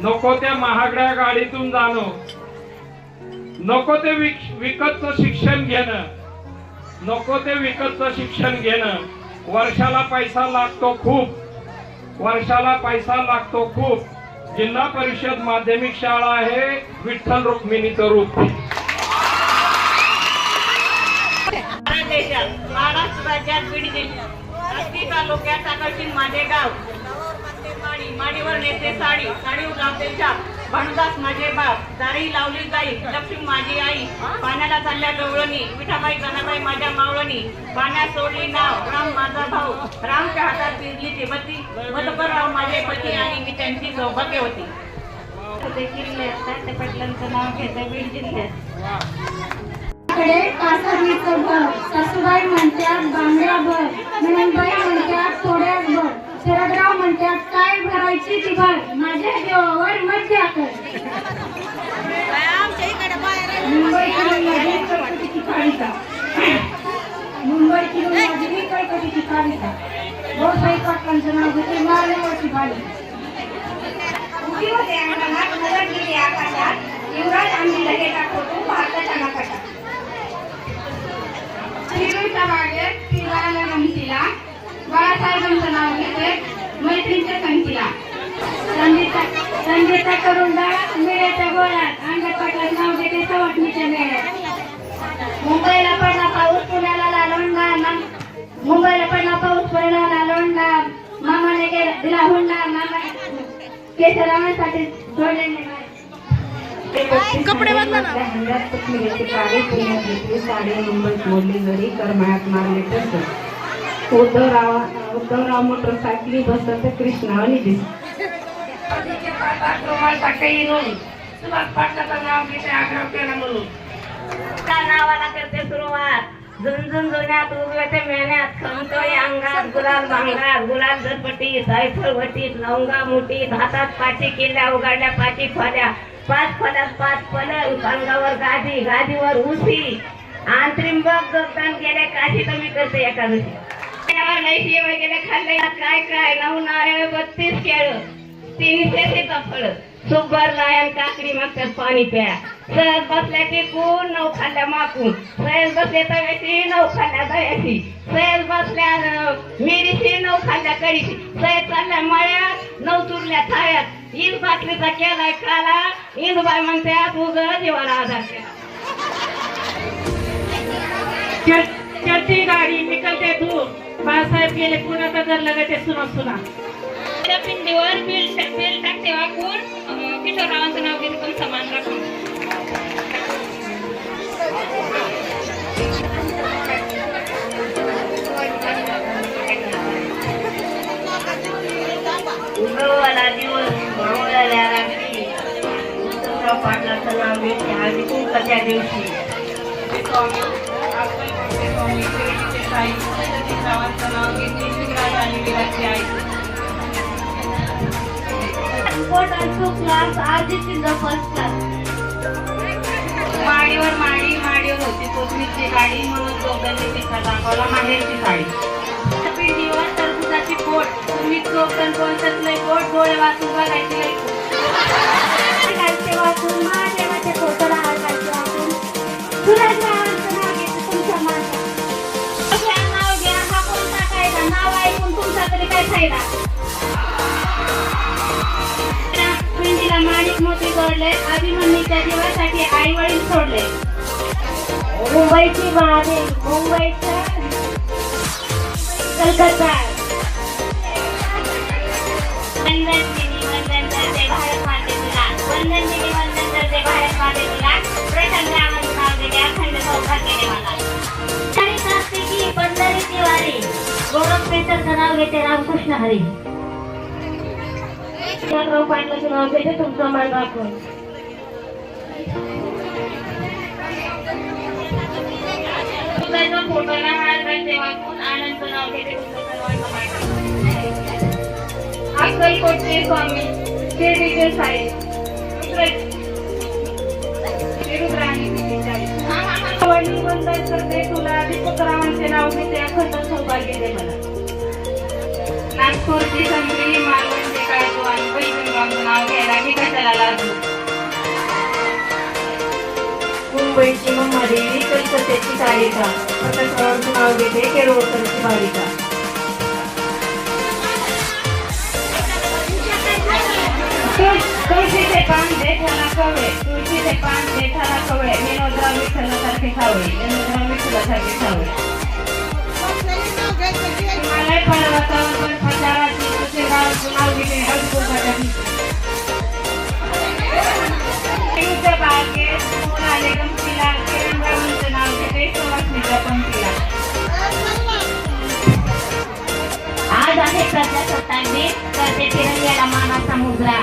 नको त्या महागड्या गाडीतून जाणं, नको ते विकतचं शिक्षण घेणं, नको ते विकतचं शिक्षण घेणं. वर्षाला पैसा लागतो खूप, वर्षाला पैसा लागतो खूप. जिल्हा परिषद माध्यमिक शाळा आहे विठ्ठल रुक्मिणीचं रूप. महाराष्ट्र राज्यात बीड जिल्ह्यात आष्टी तालुक्यात टाकळशी माझे गाव. माडीवर नेते साडी, साडी लावते छाप. भानुदास माझे बाप, दारी लावली जाई. लक्ष्मी माझी आई, पाण्याला चालल्या डोळणी. विठाबाई गणाबाई माझ्या मावळणी. पाण्यात सोडली नाव, राम माझा भाऊ. रामच्या हातात पिरली ती बत्ती. मधुकरराव माझे पती आणि मी त्यांची सौभाग्य होती. त्या पाटलांचं नाव घेतं बीड जिल्ह्यात. सासूबाई म्हणतात बांगड्या भर, नंदबाई म्हणतात थोड्याच भर, शरदराव म्हणतात काय भरायची ती भर, माझ्या देवावर मज्जा कर. मुंबईची कळकटीची कालिका. भाऊसाहेब पाटलांचं नाव घेते मालेवरची बाली. उभी होते अंगणात नजर गेली आकाशात. युवराज आम्ही लगे टाकतो भारताच्या नाकाशात. शिरूरच्या बागेत पिवाला गमतीला. बाळासाहेबांचं नाव घेते मैत्रीच्या संगतीला. संगीता करुंडा मिळ्याच्या गोळ्यात. अंगण पाटलाचं नाव घेते सवाटणीच्या मेळ्यात. मुंबईला पडला पाऊस पुण्याला लालोंडा. मुंबईला पडला पाऊस पुण्याला लालोंडा. मामाने दिला हुंडा. मामा केशरावांसाठी सोडलेले कपडे बदला ना. साडे मुंबईत मोडली घरी करमाळ्यात मारले तसं. उद्धवराव मोटरसायकली बसत कृष्णा आणि दिस. नावाला करते सुरुवात. झुंझुन जुन्यात उगवते मेहन्यात. खमतोय अंगात गुलाल भांगात. गुलाल दरपटी सायफळ वटीत. लवंगा मुठीत. हातात पाची किल्ल्या उघडल्या पाची खोल्या. 5 खोल्यात 5 पलंग. अंगावर गादी, गादीवर उसी. अंतरिंबक जोगदान गेले काशी तुम्ही करते एकादशी. नाही वगैरे खाल्ले काय काय 9 नारळ 32 केळ. 300 सीताफळ. सुबर लायन काकडी मागतात पाणी प्या. सहज बसल्या टिकून 9 खाल्ल्या माकून. सहज बसले तव्याची 9 खाल्ल्या दह्याची. सहज बसल्या मिरीची 9 खाल्ल्या कढीची. सहज चालल्या मळ्यात 9 चुरल्या थाळ्यात. इंद बाटलीचा केलाय काला. इंदबाई म्हणतात उग जीवाला आधार केला. चलती गाडी निकलते धूप. बाळासाहेब गेले पुण्यात तर लगते सुना सुना. त्या पिंडीवर बिल टाकते वाकून. किशोररावांचं नाव घेते पण समान राखून. उगवला दिवस मावळल्या रात्री. उद्धवराव पाटलाचं नाव घेते हळदी कुंकाच्या दिवशी. माडीवर माडीवर होती कोथमीरची गाडी. म्हणून चोपड्यांनी पिसा दाखवला माहेरची साडी. पिंडीवर टरबुजाची पोट. तुम्ही चोपडण कोणतंच नाही पोट. डोळे वाचून बघायचे वाचून महादेवाचे फोटो राहायचे वाचून. सुराजरावांचं नाव घेते तुमच्या मागे. नाव घ्या हा कोणता कायदा. नाव ऐकून तुमचा तरी काय फायदा. पिंडीला माणिक मोती जोडले. अभिमन्यूच्या जीवासाठी आई वडील सोडले. मुंबईची महादेव. मुंबईचा कलकत्ता. वंदन दिनी वंदन करते भारत मातेला. वंदन दिनी वंदन करते भारत मातेला. प्रथम रामाचं नाव घेते अखंड सौभाग्य मला. चाळीस असते की पंढरीची वारी. गोरखपेठरचं नाव घेते रामकृष्ण हरी. शरदराव पाटलाचं नाव घेते तुमचं मान राखून. फोटोला हार घालते वाकून. आनंदचं नाव घेते तुमचं सर्वांचं मान. अक्कलकोटचे स्वामी शिर्डीचे साई. वडील वंदन करते तुला. दीपकरावांचे नाव घेते अखंड सौभाग्य दे मला. नागपूरची संत्री मालवणचे लाजू आणि पैठणगावचं नाव घ्यायला मी कशाला लाजू. मुंबईची महादेवी कलकत्त्याची कालिका प्रकाशावरचं नाव घेते केरोळकरची भाविका. तुळशीचे पान देठाला कवळे तुळशीचे पान देठाला कवळे विनोदराव विठ्ठलासारखे सावळे विनोदराव विठ्ठलासारखे सावळे. हिमालय पर्वतावर बर्फाचाराची तुझे गावचं नाव घेते अडकुळकाठी. पेरूच्या बागेत फुल आले गमतीला किरणरावांचं नाव घेते सुवासनीच्या पंक्तीला. आज आहे प्रजासत्ताक दिन करते तिरंग्याला मानाचा मुजरा.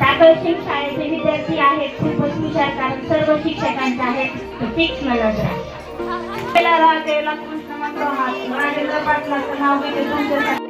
ताकलसिंग शाळेचे विद्यार्थी आहेत खूपच हुशार कारण सर्व शिक्षकांचे आहेत तीक्ष्ण नजरा. राजेला कृष्ण मंत्र हात राजेंद्र पाटलाचं नाव घेते तुमच्यासाठी.